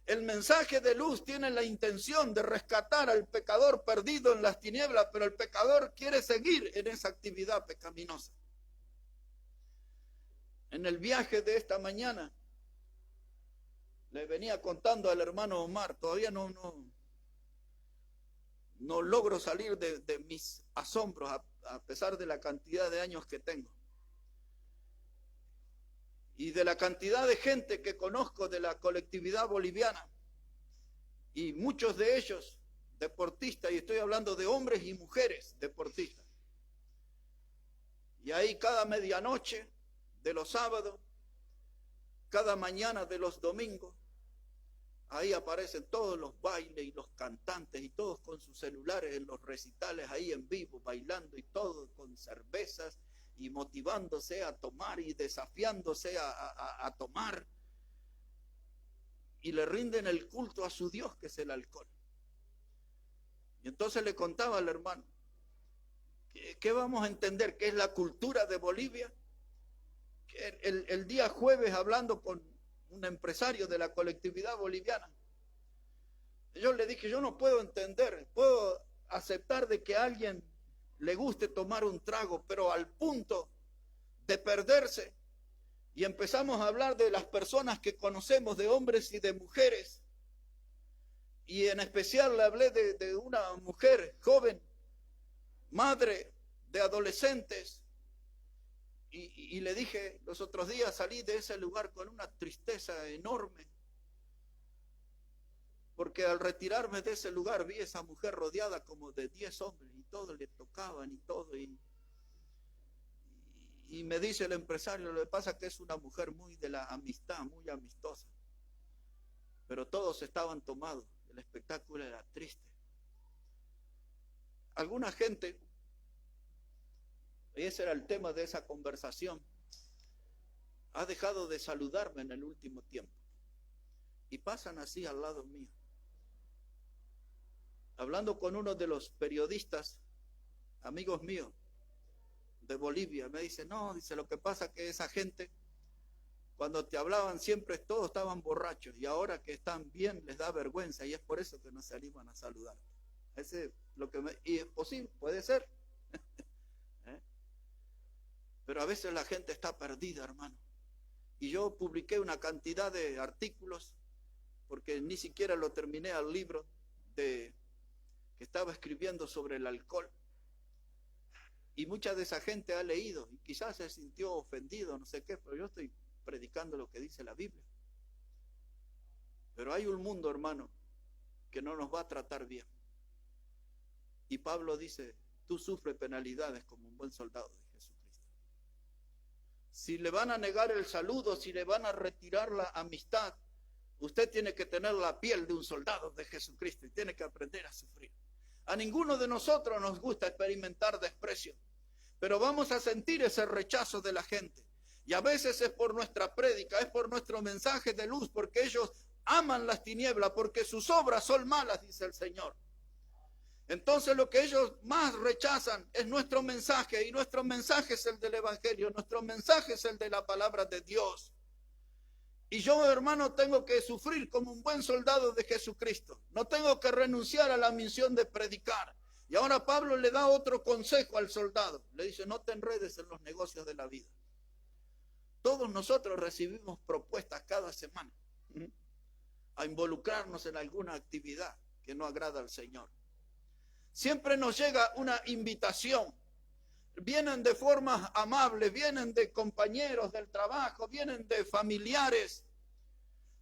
El mensaje de luz tiene la intención de rescatar al pecador perdido en las tinieblas, pero el pecador quiere seguir en esa actividad pecaminosa. En el viaje de esta mañana, le venía contando al hermano Omar, todavía no logro salir de mis asombros a pesar de la cantidad de años que tengo. Y de la cantidad de gente que conozco de la colectividad boliviana. Y muchos de ellos deportistas, y estoy hablando de hombres y mujeres deportistas. Y ahí cada medianoche de los sábados, cada mañana de los domingos, ahí aparecen todos los bailes y los cantantes y todos con sus celulares en los recitales ahí en vivo, bailando y todo con cervezas y motivándose a tomar y desafiándose a tomar. Y le rinden el culto a su Dios, que es el alcohol. Y entonces le contaba al hermano, ¿qué vamos a entender? ¿Qué es la cultura de Bolivia? El día jueves, hablando con un empresario de la colectividad boliviana, yo le dije, yo no puedo entender, puedo aceptar de que a alguien le guste tomar un trago, pero al punto de perderse. Y empezamos a hablar de las personas que conocemos, de hombres y de mujeres. Y en especial le hablé de una mujer joven, madre de adolescentes. Y le dije, los otros días salí de ese lugar con una tristeza enorme. Porque al retirarme de ese lugar vi a esa mujer rodeada como de 10 hombres y todos le tocaban y todo. Y me dice el empresario, lo que pasa es que es una mujer muy de la amistad, muy amistosa. Pero todos estaban tomados, el espectáculo era triste. Alguna gente, y ese era el tema de esa conversación, ha dejado de saludarme en el último tiempo. Y pasan así al lado mío. Hablando con uno de los periodistas, amigos míos, de Bolivia, me dice, no, dice, lo que pasa es que esa gente, cuando te hablaban siempre todos estaban borrachos y ahora que están bien les da vergüenza y es por eso que no se animan a saludar. Y es posible, puede ser. Pero a veces la gente está perdida, hermano. Y yo publiqué una cantidad de artículos, porque ni siquiera lo terminé al libro que estaba escribiendo sobre el alcohol. Y mucha de esa gente ha leído y quizás se sintió ofendido, no sé qué, pero yo estoy predicando lo que dice la Biblia. Pero hay un mundo, hermano, que no nos va a tratar bien. Y Pablo dice, tú sufres penalidades como un buen soldado de Jesucristo. Si le van a negar el saludo, si le van a retirar la amistad, usted tiene que tener la piel de un soldado de Jesucristo y tiene que aprender a sufrir. A ninguno de nosotros nos gusta experimentar desprecio, pero vamos a sentir ese rechazo de la gente. Y a veces es por nuestra prédica, es por nuestro mensaje de luz, porque ellos aman las tinieblas, porque sus obras son malas, dice el Señor. Entonces lo que ellos más rechazan es nuestro mensaje, y nuestro mensaje es el del Evangelio, nuestro mensaje es el de la palabra de Dios. Y yo, hermano, tengo que sufrir como un buen soldado de Jesucristo. No tengo que renunciar a la misión de predicar. Y ahora Pablo le da otro consejo al soldado. Le dice, no te enredes en los negocios de la vida. Todos nosotros recibimos propuestas cada semana a involucrarnos en alguna actividad que no agrada al Señor. Siempre nos llega una invitación. Vienen de formas amables, vienen de compañeros del trabajo, vienen de familiares.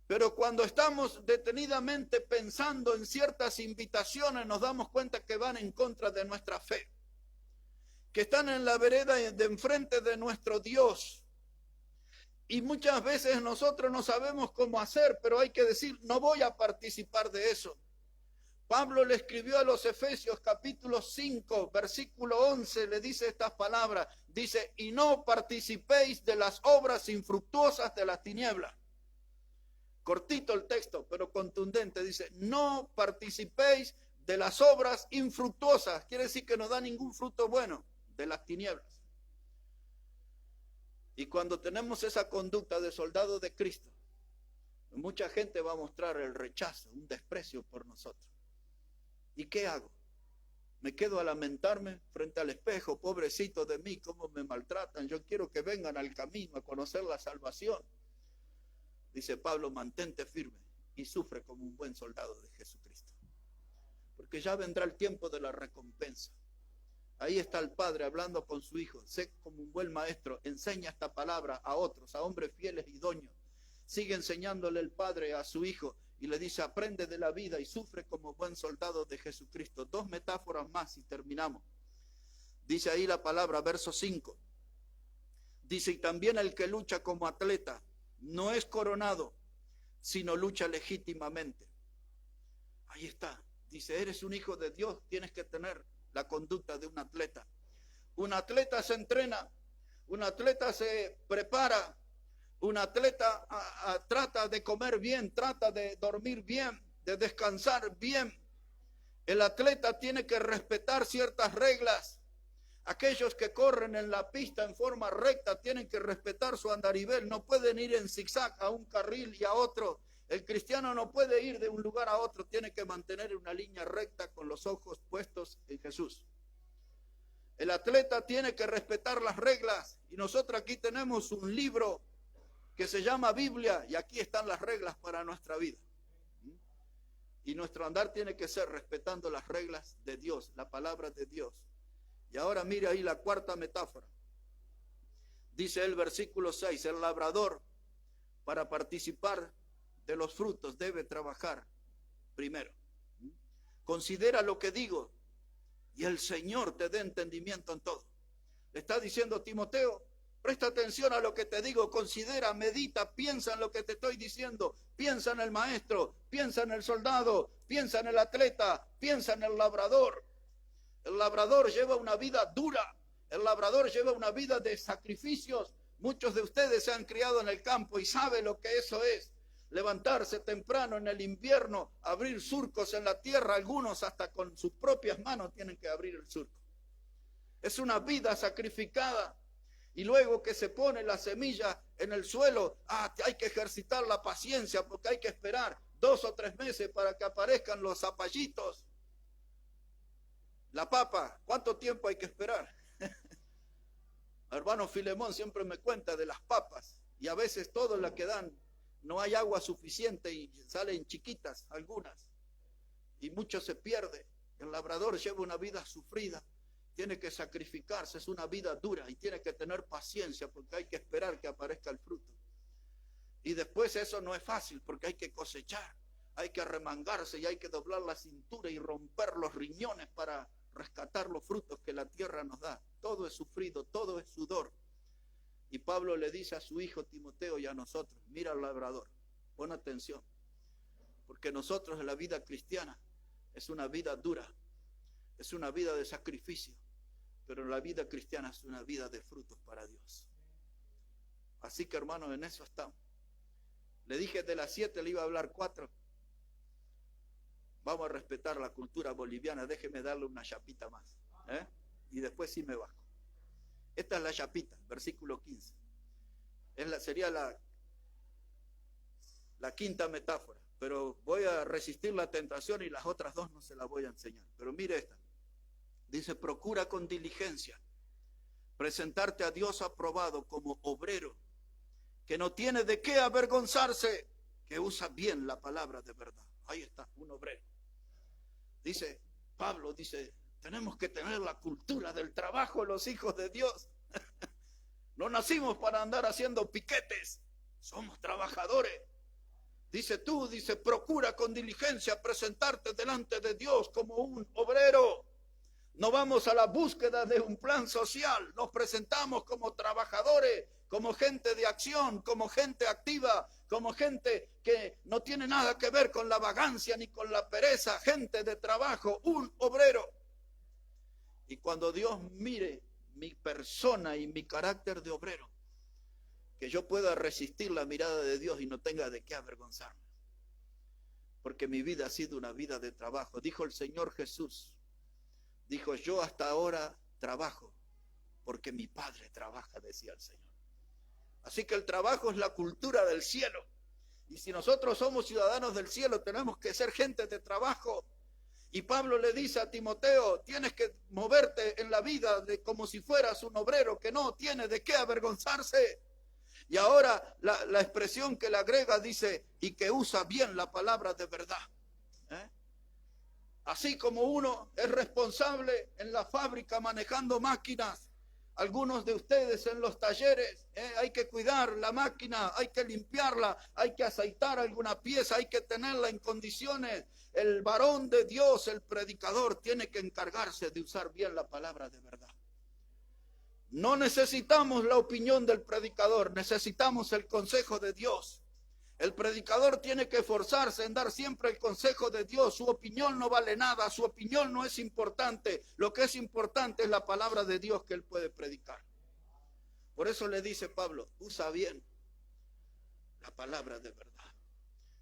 Pero cuando estamos detenidamente pensando en ciertas invitaciones, nos damos cuenta que van en contra de nuestra fe, que están en la vereda de enfrente de nuestro Dios. Y muchas veces nosotros no sabemos cómo hacer, pero hay que decir, no voy a participar de eso. Pablo le escribió a los Efesios capítulo 5, versículo 11, le dice estas palabras. Dice, y no participéis de las obras infructuosas de las tinieblas. Cortito el texto, pero contundente. Dice, no participéis de las obras infructuosas. Quiere decir que no da ningún fruto bueno de las tinieblas. Y cuando tenemos esa conducta de soldado de Cristo, mucha gente va a mostrar el rechazo, un desprecio por nosotros. ¿Y qué hago? ¿Me quedo a lamentarme frente al espejo? Pobrecito de mí, cómo me maltratan. Yo quiero que vengan al camino a conocer la salvación. Dice Pablo, mantente firme y sufre como un buen soldado de Jesucristo. Porque ya vendrá el tiempo de la recompensa. Ahí está el padre hablando con su hijo. Sé como un buen maestro, enseña esta palabra a otros, a hombres fieles y idóneos. Sigue enseñándole el padre a su hijo y le dice, aprende de la vida y sufre como buen soldado de Jesucristo. Dos metáforas más y terminamos. Dice ahí la palabra, verso 5. Dice, y también el que lucha como atleta no es coronado, sino lucha legítimamente. Ahí está. Dice, eres un hijo de Dios, tienes que tener la conducta de un atleta. Un atleta se entrena, un atleta se prepara, un atleta trata de comer bien, trata de dormir bien, de descansar bien. El atleta tiene que respetar ciertas reglas. Aquellos que corren en la pista en forma recta tienen que respetar su andarivel, no pueden ir en zigzag a un carril y a otro. El cristiano no puede ir de un lugar a otro, tiene que mantener una línea recta con los ojos puestos en Jesús. El atleta tiene que respetar las reglas y nosotros aquí tenemos un libro que se llama Biblia y aquí están las reglas para nuestra vida. Y nuestro andar tiene que ser respetando las reglas de Dios, la palabra de Dios. Y ahora mire ahí la cuarta metáfora. Dice el versículo 6, el labrador para participar de los frutos debe trabajar primero. Considera lo que digo y el Señor te dé entendimiento en todo. Le está diciendo Timoteo, presta atención a lo que te digo, considera, medita, piensa en lo que te estoy diciendo, piensa en el maestro, piensa en el soldado, piensa en el atleta, piensa en el labrador. El labrador lleva una vida dura, el labrador lleva una vida de sacrificios. Muchos de ustedes se han criado en el campo y saben lo que eso es. Levantarse temprano en el invierno, abrir surcos en la tierra, algunos hasta con sus propias manos tienen que abrir el surco. Es una vida sacrificada. Y luego que se pone la semilla en el suelo, hay que ejercitar la paciencia porque hay que esperar 2 o 3 meses para que aparezcan los zapallitos. La papa, ¿cuánto tiempo hay que esperar? Hermano Filemón siempre me cuenta de las papas y a veces todas las que dan no hay agua suficiente y salen chiquitas algunas y mucho se pierde. El labrador lleva una vida sufrida, tiene que sacrificarse, es una vida dura y tiene que tener paciencia porque hay que esperar que aparezca el fruto. Y después eso no es fácil porque hay que cosechar, hay que arremangarse y hay que doblar la cintura y romper los riñones para rescatar los frutos que la tierra nos da. Todo es sufrido, todo es sudor. Y Pablo le dice a su hijo Timoteo y a nosotros, mira al labrador, pon atención, porque nosotros en la vida cristiana es una vida dura, es una vida de sacrificio, pero la vida cristiana es una vida de frutos para Dios. Así que hermanos, en eso estamos. Le dije de las 7 le iba a hablar 4. Vamos a respetar la cultura boliviana, déjeme darle una chapita más, y después sí me bajo. Esta es la chapita, versículo 15. Sería la quinta metáfora, pero voy a resistir la tentación y las otras 2 no se las voy a enseñar. Pero mire esta. Dice, procura con diligencia presentarte a Dios aprobado como obrero, que no tiene de qué avergonzarse, que usa bien la palabra de verdad. Ahí está, un obrero. Dice, Pablo dice, tenemos que tener la cultura del trabajo los hijos de Dios. No nacimos para andar haciendo piquetes, somos trabajadores. Dice procura con diligencia presentarte delante de Dios como un obrero. No vamos a la búsqueda de un plan social. Nos presentamos como trabajadores, como gente de acción, como gente activa, como gente que no tiene nada que ver con la vagancia ni con la pereza, gente de trabajo, un obrero. Y cuando Dios mire mi persona y mi carácter de obrero, que yo pueda resistir la mirada de Dios y no tenga de qué avergonzarme. Porque mi vida ha sido una vida de trabajo. Dijo el Señor Jesús, dijo, yo hasta ahora trabajo porque mi Padre trabaja, decía el Señor. Así que el trabajo es la cultura del cielo. Y si nosotros somos ciudadanos del cielo, tenemos que ser gente de trabajo. Y Pablo le dice a Timoteo, tienes que moverte en la vida como si fueras un obrero que no tiene de qué avergonzarse. Y ahora la expresión que le agrega dice, y que usa bien la palabra de verdad. Así como uno es responsable en la fábrica manejando máquinas, algunos de ustedes en los talleres, hay que cuidar la máquina, hay que limpiarla, hay que aceitar alguna pieza, hay que tenerla en condiciones. El varón de Dios, el predicador, tiene que encargarse de usar bien la palabra de verdad. No necesitamos la opinión del predicador, necesitamos el consejo de Dios. El predicador tiene que esforzarse en dar siempre el consejo de Dios. Su opinión no vale nada, su opinión no es importante. Lo que es importante es la palabra de Dios que él puede predicar. Por eso le dice Pablo, usa bien la palabra de verdad.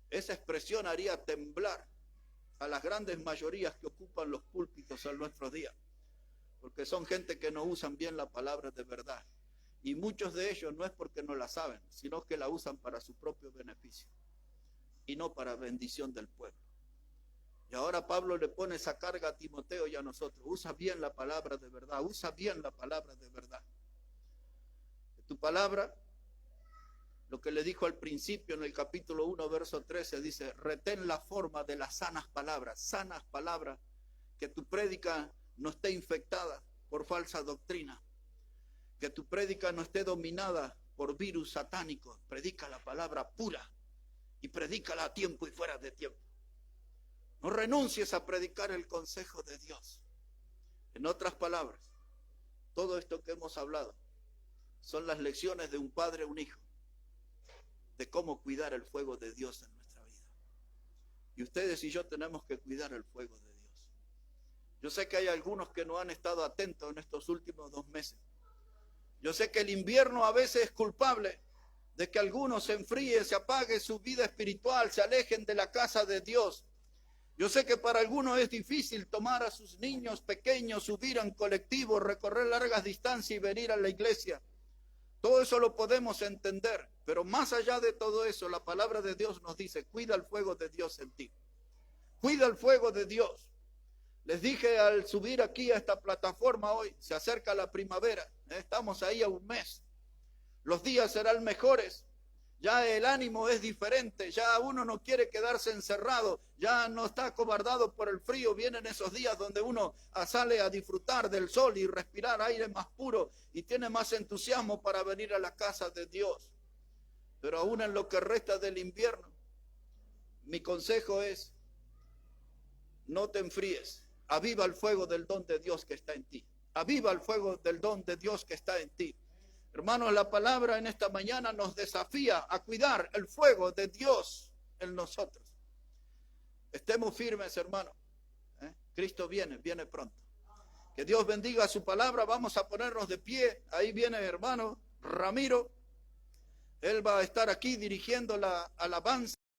Esa expresión haría temblar a las grandes mayorías que ocupan los púlpitos en nuestros días. Porque son gente que no usan bien la palabra de verdad. Y muchos de ellos no es porque no la saben, sino que la usan para su propio beneficio y no para bendición del pueblo. Y ahora Pablo le pone esa carga a Timoteo y a nosotros. Usa bien la palabra de verdad, usa bien la palabra de verdad. Tu palabra, lo que le dijo al principio en el capítulo 1, verso 13, dice, retén la forma de las sanas palabras, que tu prédica no esté infectada por falsa doctrina. Que tu prédica no esté dominada por virus satánicos. Predica la palabra pura y predícala a tiempo y fuera de tiempo. No renuncies a predicar el consejo de Dios. En otras palabras, todo esto que hemos hablado son las lecciones de un padre, un hijo, de cómo cuidar el fuego de Dios en nuestra vida. Y ustedes y yo tenemos que cuidar el fuego de Dios. Yo sé que hay algunos que no han estado atentos en estos últimos 2 meses. Yo sé que el invierno a veces es culpable de que algunos se enfríen, se apague su vida espiritual, se alejen de la casa de Dios. Yo sé que para algunos es difícil tomar a sus niños pequeños, subir en colectivo, recorrer largas distancias y venir a la iglesia. Todo eso lo podemos entender, pero más allá de todo eso, la palabra de Dios nos dice, cuida el fuego de Dios en ti. Cuida el fuego de Dios. Les dije al subir aquí a esta plataforma hoy, se acerca la primavera, estamos ahí a un mes. Los días serán mejores, ya el ánimo es diferente, ya uno no quiere quedarse encerrado, ya no está acobardado por el frío. Vienen esos días donde uno sale a disfrutar del sol y respirar aire más puro y tiene más entusiasmo para venir a la casa de Dios. Pero aún en lo que resta del invierno, mi consejo es, no te enfríes. Aviva el fuego del don de Dios que está en ti. Aviva el fuego del don de Dios que está en ti. Hermanos, la palabra en esta mañana nos desafía a cuidar el fuego de Dios en nosotros. Estemos firmes, hermanos. Cristo viene pronto. Que Dios bendiga su palabra. Vamos a ponernos de pie. Ahí viene hermano Ramiro. Él va a estar aquí dirigiendo la alabanza.